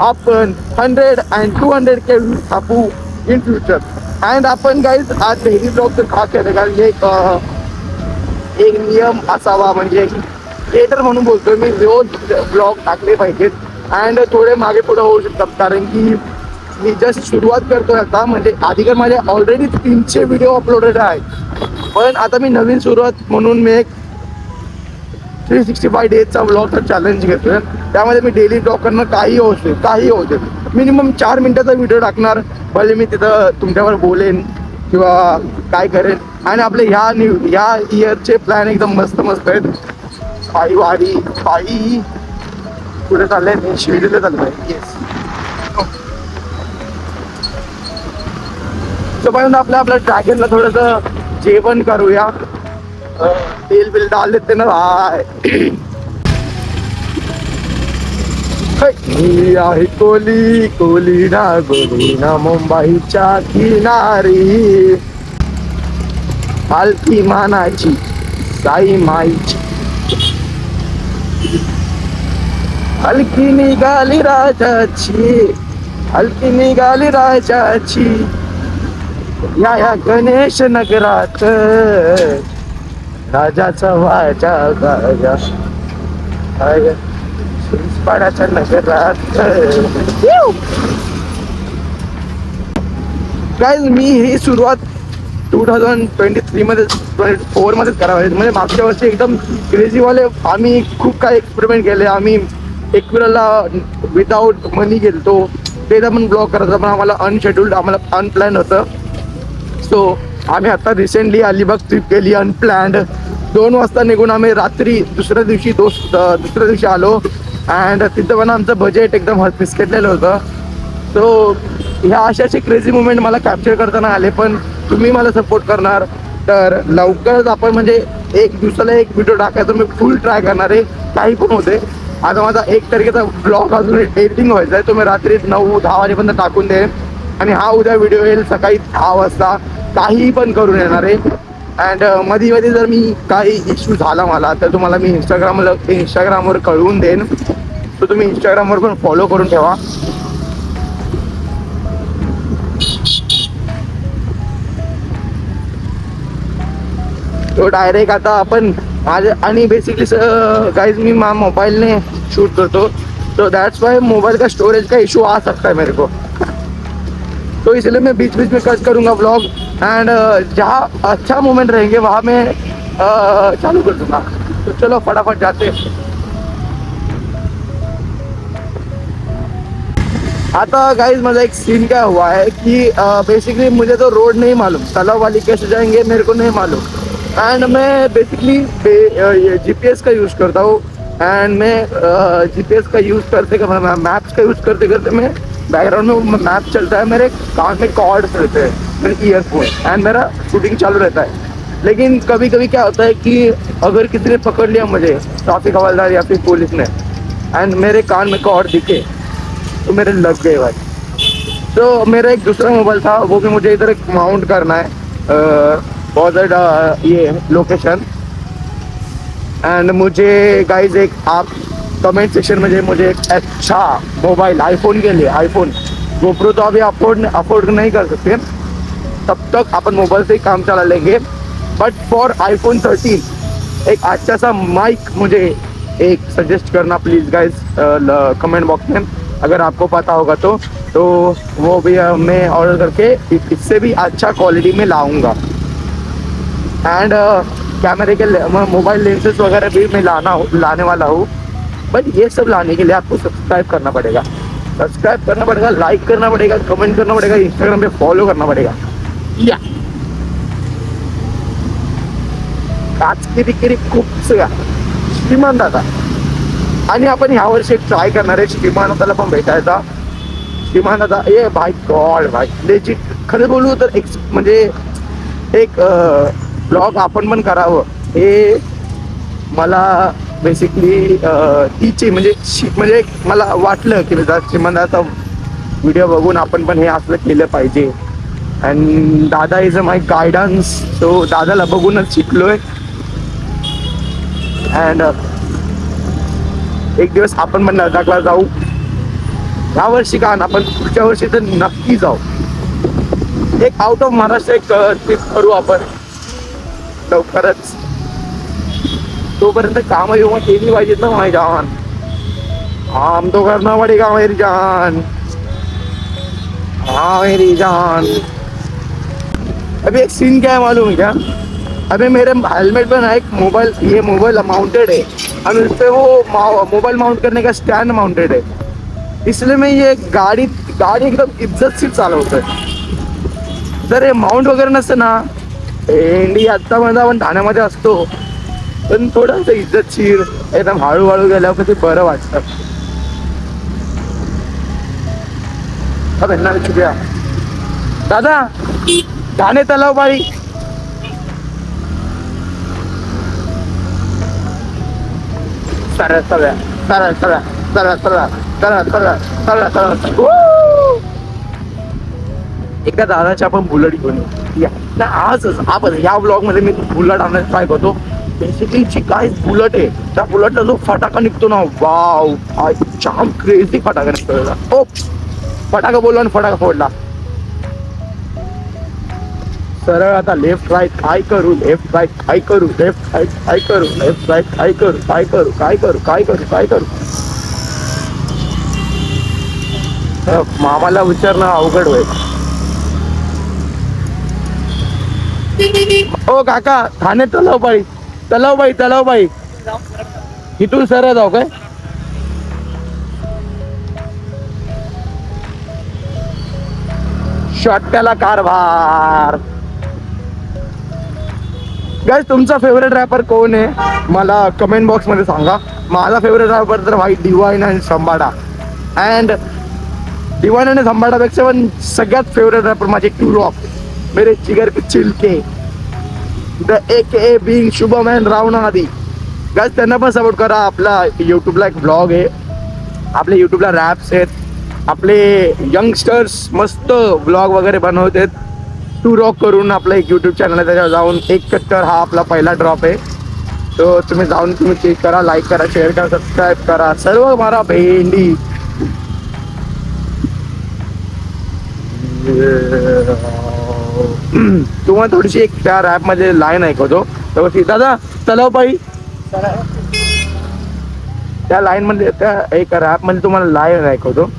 आपण 100 and 200K छापू in future. And आपण गाईज आज डेली ब्लॉगचं खास केलं कारण एक नियम असावा म्हणजे क्रिएटर म्हणून बोलतोय मी, रोज ब्लॉग टाकले पाहिजेत. अँड थोडे मागे पुढे होऊ शकतात कारण की मी जस्ट सुरुवात करतोय आता. म्हणजे आधी तर माझे ऑलरेडी 300 व्हिडिओ अपलोडेड आहेत, पण आता मी नवीन सुरुवात म्हणून मी एक 365 डेजचा ब्लॉगचा चॅलेंज घेतोय. त्यामध्ये मी डेली ब्लॉग करणं काही होऊ दे मिनिमम 4 मिनिटाचा व्हिडिओ टाकणार. भले मी तिथं तुमच्यावर बोलेन किंवा काय करेन. आणि आपले ह्या इयरचे प्लॅन एकदम मस्त आहेत. पायी पुढे चाललंय मी शिर्डीला चाललोय. येस तोपर्यंत आपल्या ड्रॅगनला थोडंसं जेवण करूया. तेल बिल डाल देते ना भाय. मी आहे कोली ना मुंबईच्या किनारी, पालखी मानाची साई माईची, हलकी निघाली राजाची या गणेश नगरात राजाचा वाजा गाजा पाड्याच्या नगरात. गाईज मी ही सुरुवात 2023 मध्ये 24 मध्येच करावी. म्हणजे मागच्या वर्षी एकदम क्रेझीवाले आम्ही खूप काही एक्सपेरिमेंट केले. आम्ही एक वेळेला विदाऊट मनी गेलतो, त्याचा पण ब्लॉग करायचा, पण आम्हाला अनशेड्यूल्ड आम्हाला अनप्लॅन होतं. सो आम्ही आता रिसेंटली अलिबाग ट्रिप केली अनप्लॅन्ड. 2 वाजता निघून आम्ही रात्री दुसऱ्या दिवशी आलो. अँड तिथं पण आमचं बजेट एकदम फिसकटलेलं होतं. सो ह्या अशाचे क्रेझी मुवमेंट मला कॅप्चर करताना आले. पण तुम्ही मला सपोर्ट करणार तर लवकरच आपण म्हणजे एक दिवसाला एक व्हिडिओ टाकायचा मी फुल ट्राय करणार आहे. काही पण होते. आता माझा 1 तारखेचा ब्लॉग अजून एडिटिंग व्हायचा आहे, तो मी रात्री 9-10 वाजेपर्यंत टाकून देईन. आणि हा उद्या व्हिडिओ येईल सकाळी 10 वाजता. काही पण करून येणार आहे. अँड मध्ये जर मी काही इश्यू झाला मला तर तुम्हाला मी इंस्टाग्रामवर कळवून देईन. तर तुम्ही इंस्टाग्रामवर पण फॉलो करून ठेवा. तो डायरेक्ट आता आपण आणि बेसिकली गाइज मी मोबाइलने शूट करतो, तो दैट्स वाई मोबाइल का स्टोरेज का इशू आ सकता है मेरे को. तो इसलिए मैं बीच में कट करूँगा ब्लॉग. एंड जहाँ अच्छा मोमेंट रहेंगे वहाँ मैं चालू कर दूँगा. तो चलो फटाफट जाते. आता गाइज मतलब एक सीन क्या हुआ है कि बेसिकली मुझे तो रोड नहीं मालूम, तलाव वाली कैसे जाएंगे मेरे को नहीं मालूम. एंड मैं बेसिकली GPS का यूज़ करता हूँ. एंड मैं GPS का यूज़ करते मैप्स का यूज़ करते मैं बैकग्राउंड में मैप चलता है, मेरे कान में कॉर्ड्स रहते हैं, मेरे ईयरफोन, एंड मेरा शूटिंग चालू रहता है. लेकिन कभी कभी क्या होता है कि अगर किसी ने पकड़ लिया मुझे, ट्रैफिक हवलदार या फिर पुलिस ने, एंड मेरे कान में कॉर्ड दिखे तो मेरे लग गए भाई. तो मेरा एक दूसरा मोबाइल था, वो भी मुझे इधर एक माउंट करना है बहुत ये लोकेशन. एंड मुझे गाइज एक आप कमेंट सेक्शन में मुझे एक अच्छा मोबाइल आईफोन के लिए, आईफोन गोप्रो तो अभी अफोर्ड नहीं कर सकते, तब तक अपन मोबाइल से ही काम चला लेंगे. बट फॉर आईफोन 13 एक अच्छा सा माइक मुझे एक सजेस्ट करना प्लीज़ गाइज कमेंट बॉक्स में, अगर आपको पता होगा तो वो भी मैं ऑर्डर करके इससे भी अच्छा क्वालिटी में लाऊंगा. एंड कैमरे के मोबाइल लेंसेज वगैरह भी मैं लाने वाला हूँ. बट ये सब लाने के लिए आपको सब्सक्राइब करना पड़ेगा, लाइक करना पड़ेगा, कमेंट करना पड़ेगा, इंस्टाग्राम पे फॉलो करना पड़ेगा. या काचकिरी खूप श्रीमान दादा. आणि आपण ह्या वर्षी ट्राय करणार आहे श्रीमान दादाला पण भेटायचा. श्रीमान दादा ए भाई गॉड भाई लेजिट खरं बोलू तर म्हणजे एक ब्लॉग आपण पण करावं हे मला बेसिकली तिची म्हणजे मला वाटलं की श्रीमंताचा व्हिडिओ बघून आपण पण हे असलं केलं पाहिजे. अँड दादा is a my guidance, so दादाला बघूनच शिकलोय. अँड एक दिवस आपण पण लडाखला जाऊ. ह्या वर्षी का ना पण पुढच्या वर्षी तर नक्की जाऊ. एक आउट ऑफ महाराष्ट्र एक ट्रिप करू आपण लवकरच. तोपर्यंत काम येऊन केली पाहिजेत ना माझी जान. हम तो करना पड़ेगा मेरी जान. हाँ मेरी जान. अभी एक सीन क्या है मालूम है क्या? अभी मेरे हेलमेट पे ना एक मोबाइल माउंटेड है और उस पे वो मोबाइल माउंट करने का स्टैंड माउंटेड है. इसलिए मैं ये गाड़ी एकदम इज्जत से चालवतोय. जर हे माउंट वगैरे नसतं ना, इंडिया आत्तामध्ये आपण ठाण्यामध्ये असतो, पण थोडंसं इज्जतशीर एकदम हळूहळू गेल्यावर ते बरं वाटतं. दादा ठाणे तलाव बाळी सरळ सरळ सरळ सरळ सरळ सरळ सरळ सरळ सरळ सरळ. एकदा दादाच्या आपण बुलेट घेऊन या ना. आजच आपण ह्या ब्लॉग मध्ये मी बुलेट आणायला ट्राय करतो. बेसिकली जी काय बुलेट आहे त्या बुलेटला जो फटाका निघतो ना, वाव जाम क्रेझी फटाका निघतो. ओ फटाका बोलला आणि फटाका फोडला. सरळ आता लेफ्ट राईट काय करू, लेफ्ट राईट काय करू, लेफ्ट राईट काय करू, लेफ्ट राईट काय करू, काय करू काय करू काय करू काय करू. मामाला विचारणं अवघड होईल. ओ काका ठाणे तलावबाई इथून सरळ जाऊ काय? शॉटला कारभार. गाइस तुमचा फेवरेट रॅपर कोण आहे मला कमेंट बॉक्स मध्ये सांगा. माझा फेवरेट रॅपर तर भाई डिवाइन आणि संबाडा. अँड डिवाइन आणि संबाडापेक्षा पण सगळ्यात फेवरेट रॅपर माझे टू रॉक, मेरे जिगर के चिलके, द AKA बीइंग शुभमॅन रावणादी. गाइस त्यांना पण सपोर्ट करा. आपला यूट्यूबला एक ब्लॉग आहे, आपल्या यूट्यूबला रॅप्स आहेत, आपले यंगस्टर्स मस्त ब्लॉग वगैरे बनवतात. टू रॉक करून आपलं एक यूट्यूब चॅनल आहे, त्याच्यावर जाऊन एक कट्टर हा आपला पहिला ड्रॉप आहे. तो तुम्ही जाऊन तुम्ही चेक करा, लाईक करा, शेअर करा, सबस्क्राईब करा, सर्व मारा भेंडी. तुम्हाला थोडीशी एक त्या रॅप मध्ये लाईन ऐकवतो. दादा तलावबाई त्या लाईन मध्ये त्या एक रॅप मध्ये तुम्हाला लाईन ऐकवतो.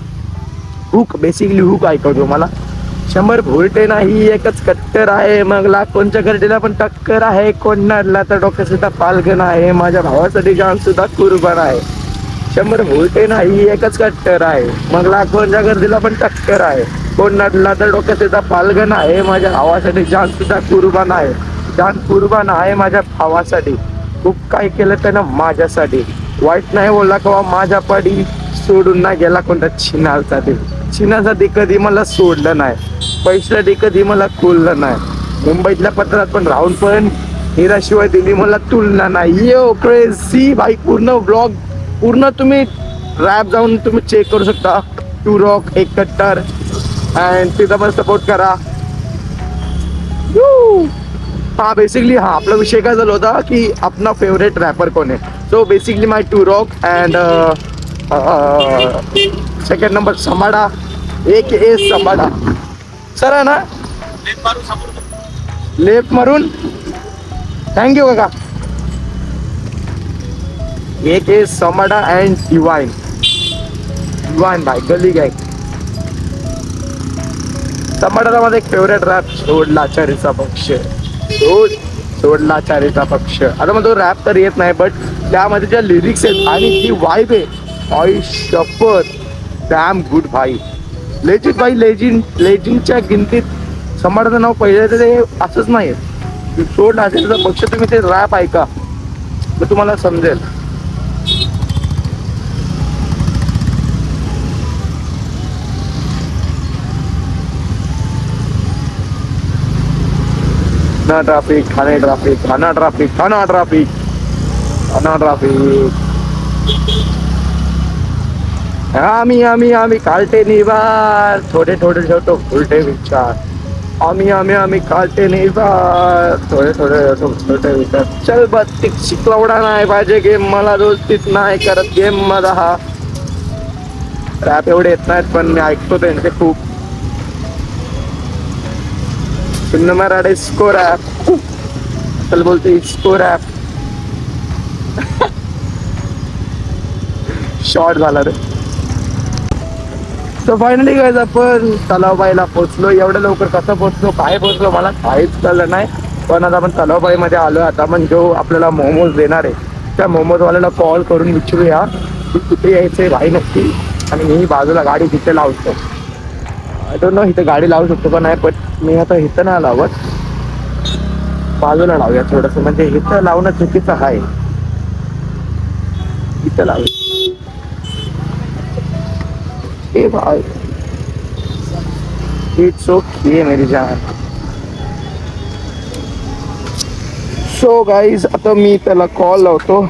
हुक बेसिकली हुक ऐकवतो मला. 100 भुलटे नाही एकच कट्टर आहे, मग लाखोंच्या गर्दीला पण टक्कर आहे. कोण नडला तर डोक्यात सुद्धा पालगण आहे, माझ्या भावासाठी जान सुद्धा कुर्बान आहे. 100 भुलटे नाही एकच कट्टर आहे, मग लाखोंच्या गर्दीला पण टक्कर आहे. कोण नडला तर डोक्यात सुद्धा पालगण आहे, माझ्या भावासाठी जान सुद्धा कुर्बान आहे. जान कुर्बान आहे माझ्या भावासाठी. खूप काही केलं त्यानं माझ्यासाठी. वाईट नाही बोलला केव्हा माझ्या पाडी, सोडून नाही गेला कोणता छिनासाठी कधी मला सोडलं नाही, पैशासाठी कधी मला खोललं नाही. मुंबईतल्या पत्रात पण राहून पण हिराशिवाय दिली मला तुलना नाही. यो क्रेझी भाई. पूर्ण ब्लॉग पूर्ण तुम्ही रॅप जाऊन तुम्ही चेक करू शकता. टू रॉक एक कट्टर अँड तिथं पण सपोर्ट करा. हा बेसिकली हा आपला विषय काय झाला होता की आपला फेवरेट रॅपर कोण आहे. So basically my two rock and second number संबाडा AKA संबाडा. सर आहे ना लेफ्ट मारून थँक्यू काका. AKA संबाडा अँड डिवाइन भाई गली गँग. संबाडाचा माझा एक फेवरेट रॅप सोडला चारीचा पक्ष. सोडला चारीचा पक्ष. आता मग तो रॅप तर येत नाही, बट त्यामध्ये ज्या लिरिक्स आहेत आणि जी वाईब आहे आई शपथ डॅम गुड भाई. लेजिट भाई. लेजिंडच्या गिनतीत संबाडाचं नाव पहिलं तर ते असंच नाही. सोडला असेल तर पक्ष तुम्ही ते रॅप ऐका तर तुम्हाला समजेल. ना ट्रॅफिक ठाणे ट्रॅफिक ठाणा ट्रॅफिक ठाणा ट्रॅफिक ठाणा ट्रॅफिक. आम्ही कालटे निवार थोडे थोडे ठेवतो उलटे विचार. आम्ही कालटे निवार थोडे थोडे उलटे विचार. चल बत्ती शिकवडा नाही पाहिजे गेम मला, रोज तीच नाही करत गेम मध्ये हा. रॅप एवढे येत नाहीत पण मी ऐकतो त्यांचे खूप. सुनना मेरा डिस्को रॅप, चल बोलते इसको रॅप. शॉर्ट झाला रे. तर फायनली गाईज आपण तलावबाईला पोहोचलो. एवढं लवकर कसं पोहोचलो, काय पोहोचलो मला काहीच कळलं नाही. पण आता आपण तलावबाईमध्ये आलो. आता आपण जो आपल्याला मोमोज देणार आहे त्या मोमोजवाल्याला कॉल करून विचारूया की कुठे यायचंय भाई नक्की. आणि मी बाजूला गाडी तिथे लावतो. आय डोंट नो इथे गाडी लावू शकतो का नाही, पण मी आता इथं नाही लावत, बाजूला लावूया थोडंसं. म्हणजे इथं लावणं चुकीचं आहे, इथं लावूया. ए भाई इट्स ओके मेरी जान. सो गाईज आता मी त्याला कॉल लावतो.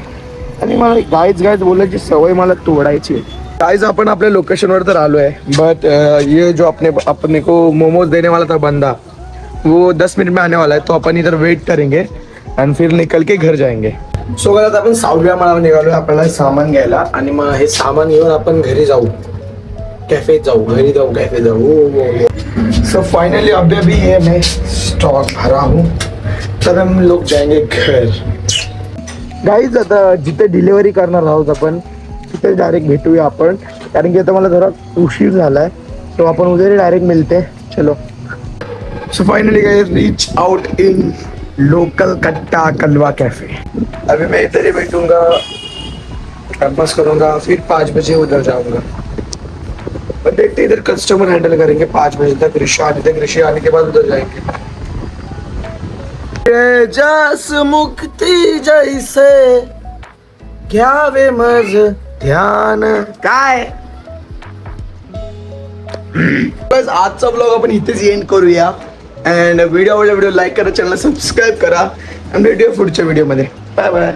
आणि मला गाईज बोलायची सवय मला तोडायची आहे. गाइस अपन अपने लोकेशन पर तो आलो है, बट ये जो अपने को मोमोज देने वाला था बंदा, वो 10 मिनट में आने वाला है. तो अपन इधर वेट करेंगे आणि फिर निकल के घर जाएंगे. सो गाइस आपण 6व्या माळावर निघालोय आपल्याला सामान घ्यायला. आणि मग हे सामान घेऊन आपण घरी जाऊ, कैफे जाऊ, घरी जाऊ, कैफे जाऊ. सो फाइनली अभी ये मैं स्टॉक भरा हूँ, तब हम लोग जाएंगे घर. गाईज आता जिथे डिलिव्हरी करणार आहोत आपण तिथे डायरेक्ट भेटूया आपण, कारण की आता मला जरा उशीर झालाय. तो आपण उद्या डायरेक्ट मिलते. चलो. So finally guys reach out in local कट्टा कलवा कैफे. अभी मैं इधर ही बैठूंगा, कैंपस करूंगा, फिर 5 बजे उधर जाऊंगा. पर देखते इधर कस्टमर हैंडल करेंगे 5 बजे तक. ऋषि आने के बाद उधर जाएंगे. जस मुक्ति जैसे घ्यावे मज ध्यान. काय बस आजचा ब्लॉग आपण इथेच एंड करूया. अँड व्हिडिओ आवडला व्हिडिओ लाईक करा, चॅनल सबस्क्राईब करा आणि भेटूया पुढच्या व्हिडिओमध्ये. Bye bye.